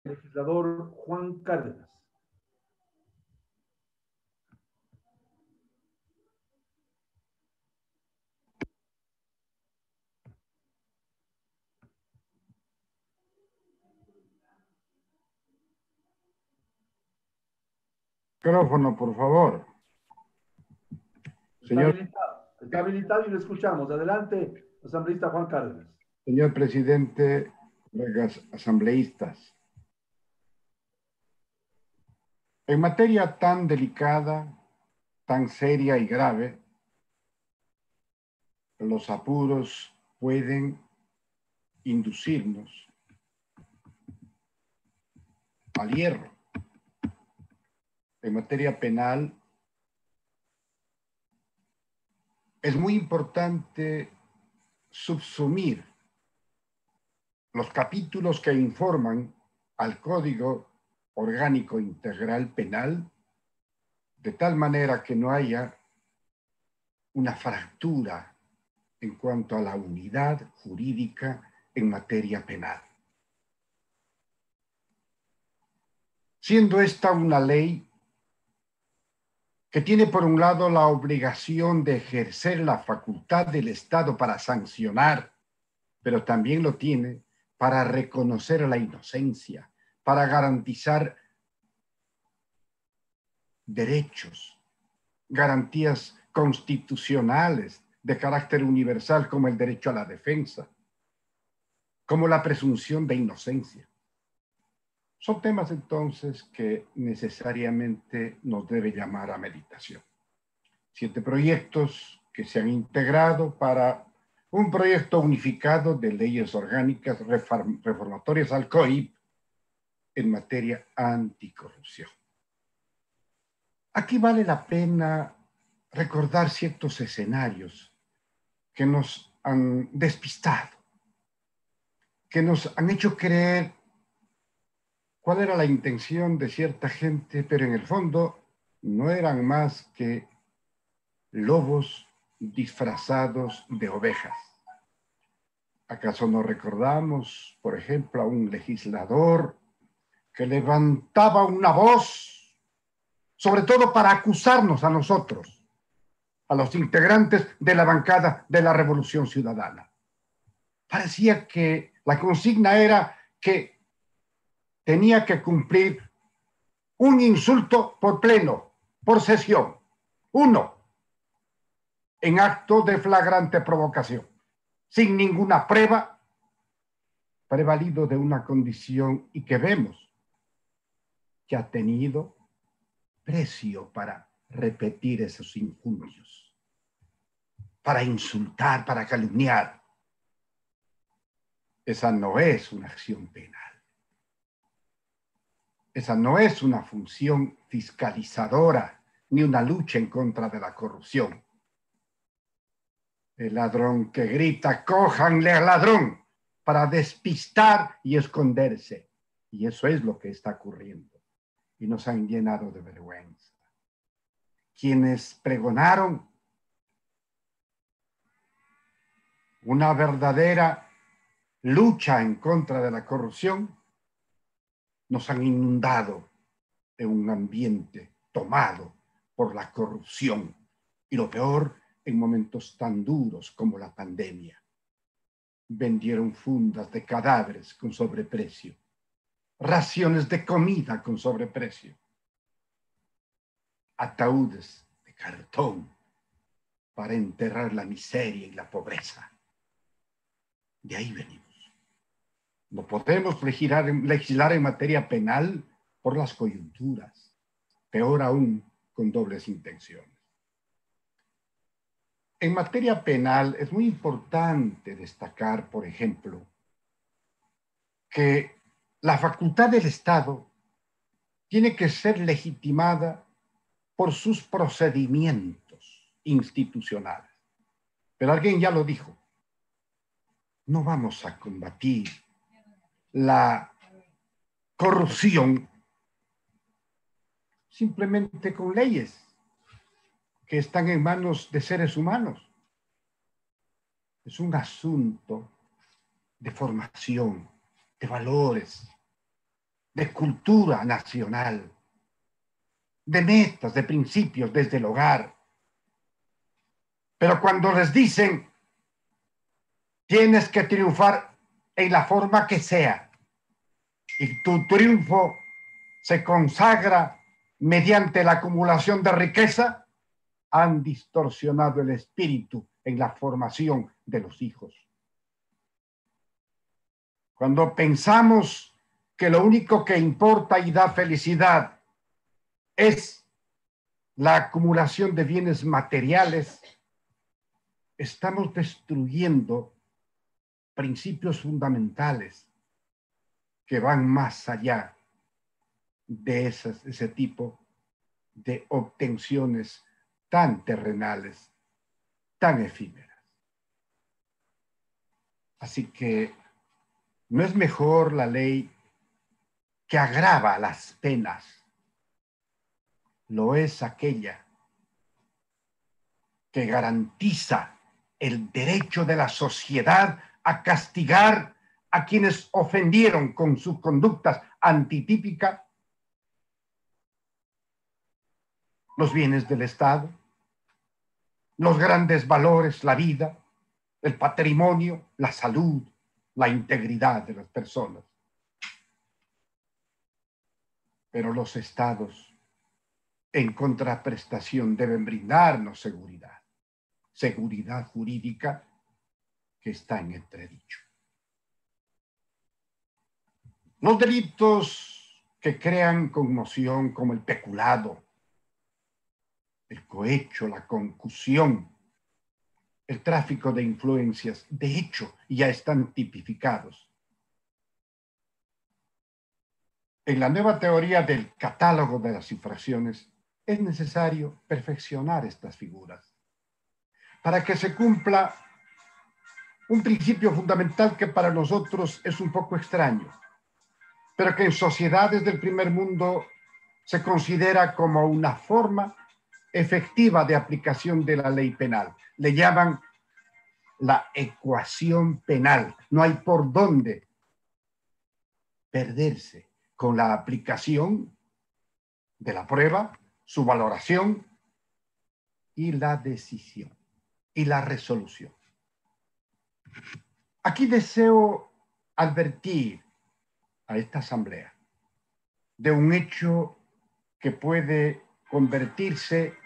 legislador Juan Cárdenas. Micrófono, por favor. Señor, está habilitado y lo escuchamos. Adelante, asambleísta Juan Cárdenas. Señor presidente, colegas asambleístas. En materia tan delicada, tan seria y grave, los apuros pueden inducirnos al hierro. En materia penal, es muy importante subsumir los capítulos que informan al Código Orgánico Integral Penal de tal manera que no haya una fractura en cuanto a la unidad jurídica en materia penal. Siendo esta una ley que tiene por un lado la obligación de ejercer la facultad del Estado para sancionar, pero también lo tiene para reconocer la inocencia, para garantizar derechos, garantías constitucionales de carácter universal como el derecho a la defensa, como la presunción de inocencia. Son temas entonces que necesariamente nos debe llamar a meditación. 7 proyectos que se han integrado para un proyecto unificado de leyes orgánicas reformatorias al COIP en materia anticorrupción. Aquí vale la pena recordar ciertos escenarios que nos han despistado, que nos han hecho creer cuál era la intención de cierta gente, pero en el fondo no eran más que lobos disfrazados de ovejas. ¿Acaso no recordamos, por ejemplo, a un legislador que levantaba una voz, sobre todo para acusarnos a nosotros, a los integrantes de la bancada de la Revolución Ciudadana? Parecía que la consigna era que tenía que cumplir un insulto por pleno, por sesión, uno, en acto de flagrante provocación, sin ninguna prueba, prevalido de una condición y que vemos que ha tenido precio para repetir esos injurios, para insultar, para calumniar. Esa no es una acción penal. Esa no es una función fiscalizadora ni una lucha en contra de la corrupción. El ladrón que grita, cójanle al ladrón, para despistar y esconderse. Y eso es lo que está ocurriendo. Y nos han llenado de vergüenza. Quienes pregonaron una verdadera lucha en contra de la corrupción, nos han inundado de un ambiente tomado por la corrupción. Y lo peor, en momentos tan duros como la pandemia. Vendieron fundas de cadáveres con sobreprecio, raciones de comida con sobreprecio, ataúdes de cartón para enterrar la miseria y la pobreza. De ahí venimos. No podemos legislar en materia penal por las coyunturas, peor aún con dobles intenciones. En materia penal es muy importante destacar, por ejemplo, que la facultad del Estado tiene que ser legitimada por sus procedimientos institucionales. Pero alguien ya lo dijo, no vamos a combatir la corrupción simplemente con leyes que están en manos de seres humanos. Es un asunto de formación, de valores, de cultura nacional, de metas, de principios desde el hogar. Pero cuando les dicen, tienes que triunfar en la forma que sea, y tu triunfo se consagra mediante la acumulación de riqueza, han distorsionado el espíritu en la formación de los hijos. Cuando pensamos que lo único que importa y da felicidad es la acumulación de bienes materiales, estamos destruyendo principios fundamentales que van más allá de ese tipo de obtenciones tan terrenales, tan efímeras. Así que no es mejor la ley que agrava las penas, lo es aquella que garantiza el derecho de la sociedad a castigar a quienes ofendieron con sus conductas antitípicas los bienes del Estado, los grandes valores, la vida, el patrimonio, la salud, la integridad de las personas. Pero los estados, en contraprestación, deben brindarnos seguridad, seguridad jurídica que está en entredicho. Los delitos que crean conmoción, como el peculado, el cohecho, la concusión, el tráfico de influencias, de hecho, ya están tipificados. En la nueva teoría del catálogo de las infracciones, es necesario perfeccionar estas figuras para que se cumpla un principio fundamental que para nosotros es un poco extraño, pero que en sociedades del primer mundo se considera como una forma efectiva de aplicación de la ley penal. Le llaman la ecuación penal. No hay por dónde perderse con la aplicación de la prueba, su valoración y la decisión y la resolución. Aquí deseo advertir a esta asamblea de un hecho que puede convertirse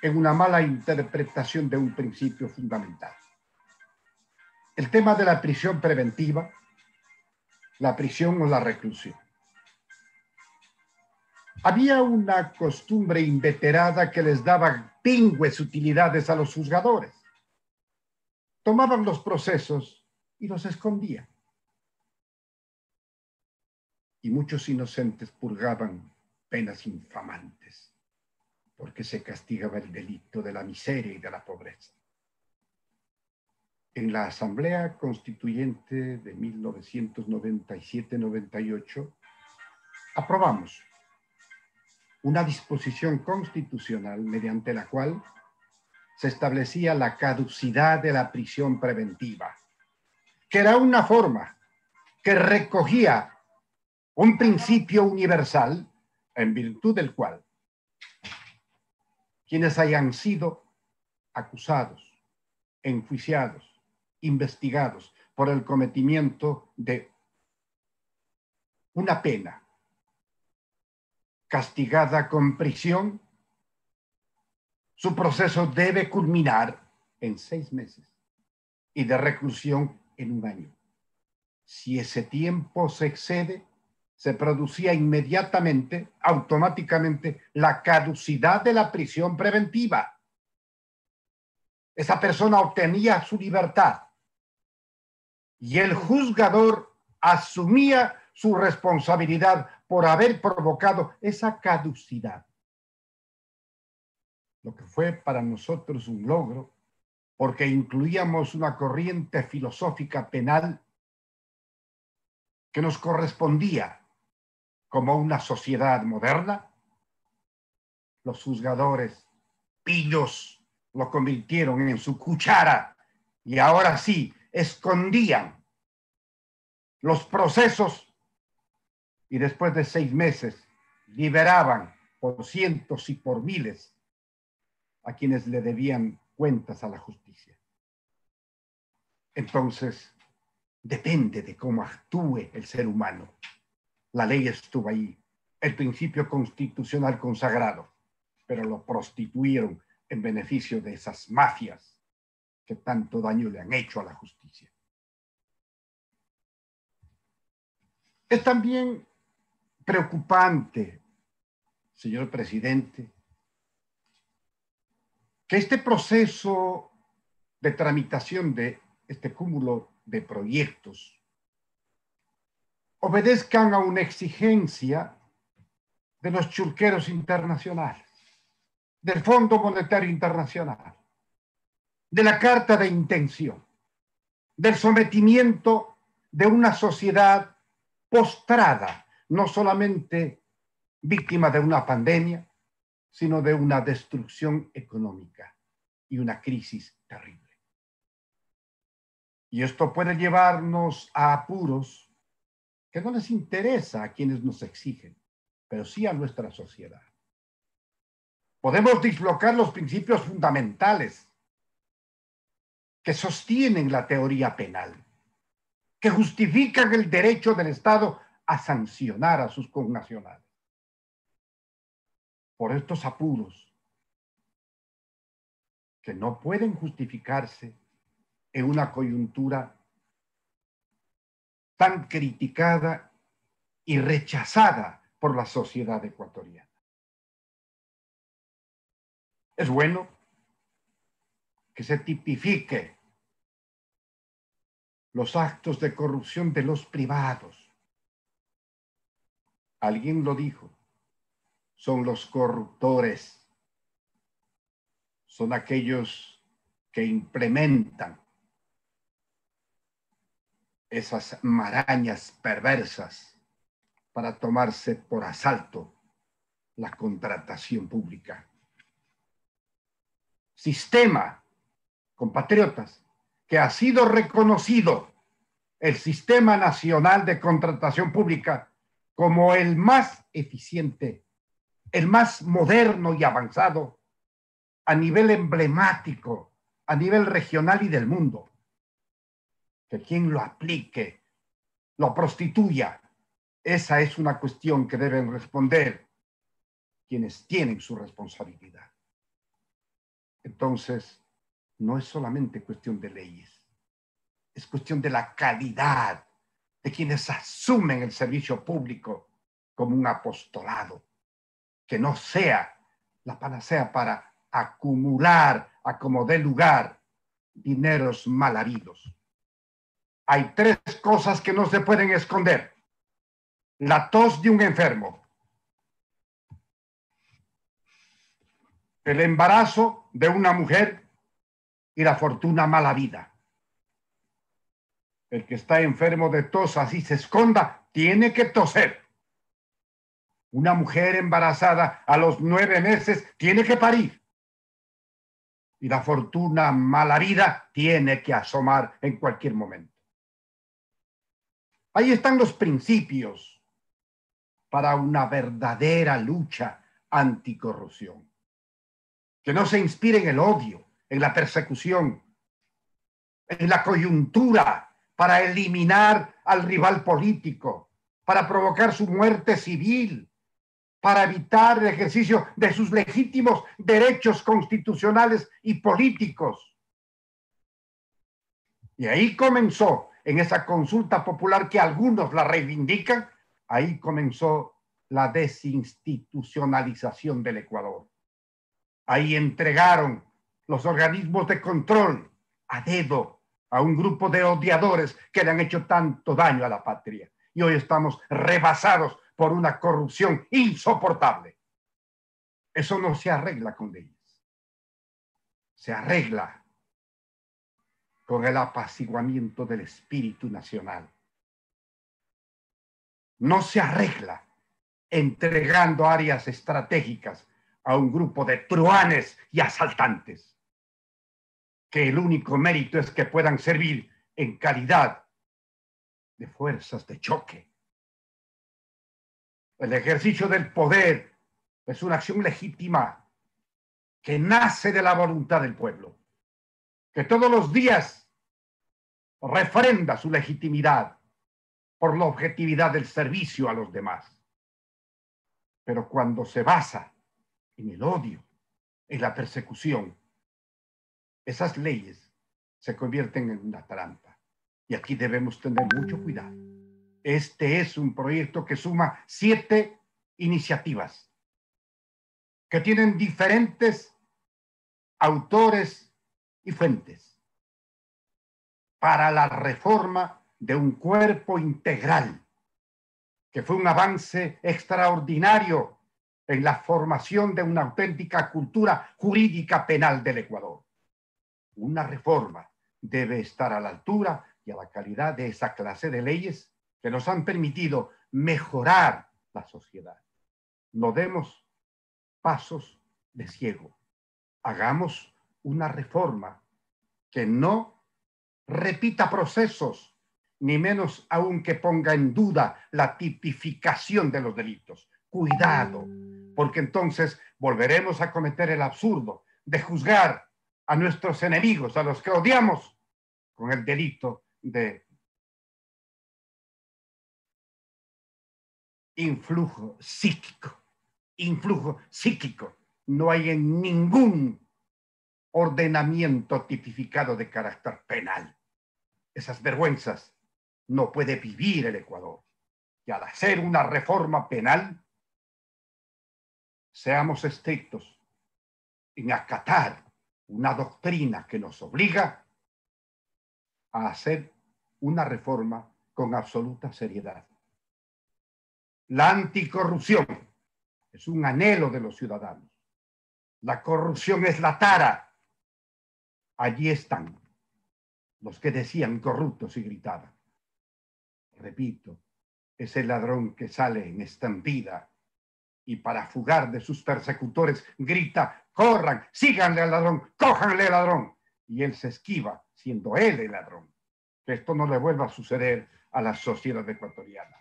en una mala interpretación de un principio fundamental. El tema de la prisión preventiva, la prisión o la reclusión. Había una costumbre inveterada que les daba pingües utilidades a los juzgadores. Tomaban los procesos y los escondían. Y muchos inocentes purgaban penas infamantes, porque se castigaba el delito de la miseria y de la pobreza. En la Asamblea Constituyente de 1997-98 aprobamos una disposición constitucional mediante la cual se establecía la caducidad de la prisión preventiva, que era una forma que recogía un principio universal en virtud del cual quienes hayan sido acusados, enjuiciados, investigados por el cometimiento de una pena castigada con prisión, su proceso debe culminar en 6 meses y de reclusión en 1 año. Si ese tiempo se excede, se producía inmediatamente, automáticamente, la caducidad de la prisión preventiva. Esa persona obtenía su libertad y el juzgador asumía su responsabilidad por haber provocado esa caducidad. Lo que fue para nosotros un logro, porque incluíamos una corriente filosófica penal que nos correspondía como una sociedad moderna. Los juzgadores pillos lo convirtieron en su cuchara y ahora sí escondían los procesos y después de 6 meses liberaban por cientos y por miles a quienes le debían cuentas a la justicia. Entonces, depende de cómo actúe el ser humano. La ley estuvo ahí, el principio constitucional consagrado, pero lo prostituyeron en beneficio de esas mafias que tanto daño le han hecho a la justicia. Es también preocupante, señor presidente, que este proceso de tramitación de este cúmulo de proyectos obedezcan a una exigencia de los churqueros internacionales, del Fondo Monetario Internacional, de la Carta de Intención, del sometimiento de una sociedad postrada, no solamente víctima de una pandemia, sino de una destrucción económica y una crisis terrible. Y esto puede llevarnos a apuros que no les interesa a quienes nos exigen, pero sí a nuestra sociedad. Podemos dislocar los principios fundamentales que sostienen la teoría penal, que justifican el derecho del Estado a sancionar a sus connacionales. Por estos apuros, que no pueden justificarse en una coyuntura tan criticada y rechazada por la sociedad ecuatoriana. Es bueno que se tipifique los actos de corrupción de los privados. Alguien lo dijo, son los corruptores, son aquellos que implementan esas marañas perversas para tomarse por asalto la contratación pública. Sistema, compatriotas, que ha sido reconocido el Sistema Nacional de Contratación Pública como el más eficiente, el más moderno y avanzado a nivel emblemático, a nivel regional y del mundo. Que quien lo aplique, lo prostituya, esa es una cuestión que deben responder quienes tienen su responsabilidad. Entonces, no es solamente cuestión de leyes, es cuestión de la calidad de quienes asumen el servicio público como un apostolado, que no sea la panacea para acumular a como dé lugar dineros mal habidos. Hay 3 cosas que no se pueden esconder: la tos de un enfermo, el embarazo de una mujer y la fortuna mal habida. El que está enfermo de tos, así se esconda, tiene que toser. Una mujer embarazada a los 9 meses tiene que parir. Y la fortuna mal habida tiene que asomar en cualquier momento. Ahí están los principios para una verdadera lucha anticorrupción. Que no se inspire en el odio, en la persecución, en la coyuntura para eliminar al rival político, para provocar su muerte civil, para evitar el ejercicio de sus legítimos derechos constitucionales y políticos. Y ahí comenzó, en esa consulta popular que algunos la reivindican, ahí comenzó la desinstitucionalización del Ecuador. Ahí entregaron los organismos de control a dedo a un grupo de odiadores que le han hecho tanto daño a la patria. Y hoy estamos rebasados por una corrupción insoportable. Eso no se arregla con leyes. Se arregla con el apaciguamiento del espíritu nacional. No se arregla entregando áreas estratégicas a un grupo de truhanes y asaltantes, que el único mérito es que puedan servir en calidad de fuerzas de choque. El ejercicio del poder es una acción legítima que nace de la voluntad del pueblo, que todos los días refrenda su legitimidad por la objetividad del servicio a los demás. Pero cuando se basa en el odio, en la persecución, esas leyes se convierten en una trampa. Y aquí debemos tener mucho cuidado. Este es un proyecto que suma 7 iniciativas que tienen diferentes autores y fuentes para la reforma de un cuerpo integral, que fue un avance extraordinario en la formación de una auténtica cultura jurídica penal del Ecuador. Una reforma debe estar a la altura y a la calidad de esa clase de leyes que nos han permitido mejorar la sociedad. No demos pasos de ciego. Hagamos una reforma que no repita procesos, ni menos aún que ponga en duda la tipificación de los delitos. Cuidado, porque entonces volveremos a cometer el absurdo de juzgar a nuestros enemigos, a los que odiamos, con el delito de influjo psíquico. Influjo psíquico. No hay en ningún ordenamiento tipificado de carácter penal. Esas vergüenzas no puede vivir el Ecuador. Y al hacer una reforma penal, seamos estrictos en acatar una doctrina que nos obliga a hacer una reforma con absoluta seriedad. La anticorrupción es un anhelo de los ciudadanos. La corrupción es la tara. Allí están los que decían corruptos y gritaban. Repito, es el ladrón que sale en estampida y para fugar de sus persecutores grita: corran, síganle al ladrón, cójanle al ladrón. Y él se esquiva, siendo él el ladrón. Que esto no le vuelva a suceder a la sociedad ecuatoriana.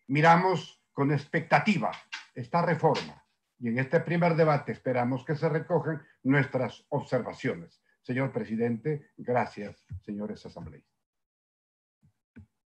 Miramos con expectativa esta reforma y en este primer debate esperamos que se recojan nuestras observaciones. Señor presidente, gracias, señores asambleístas.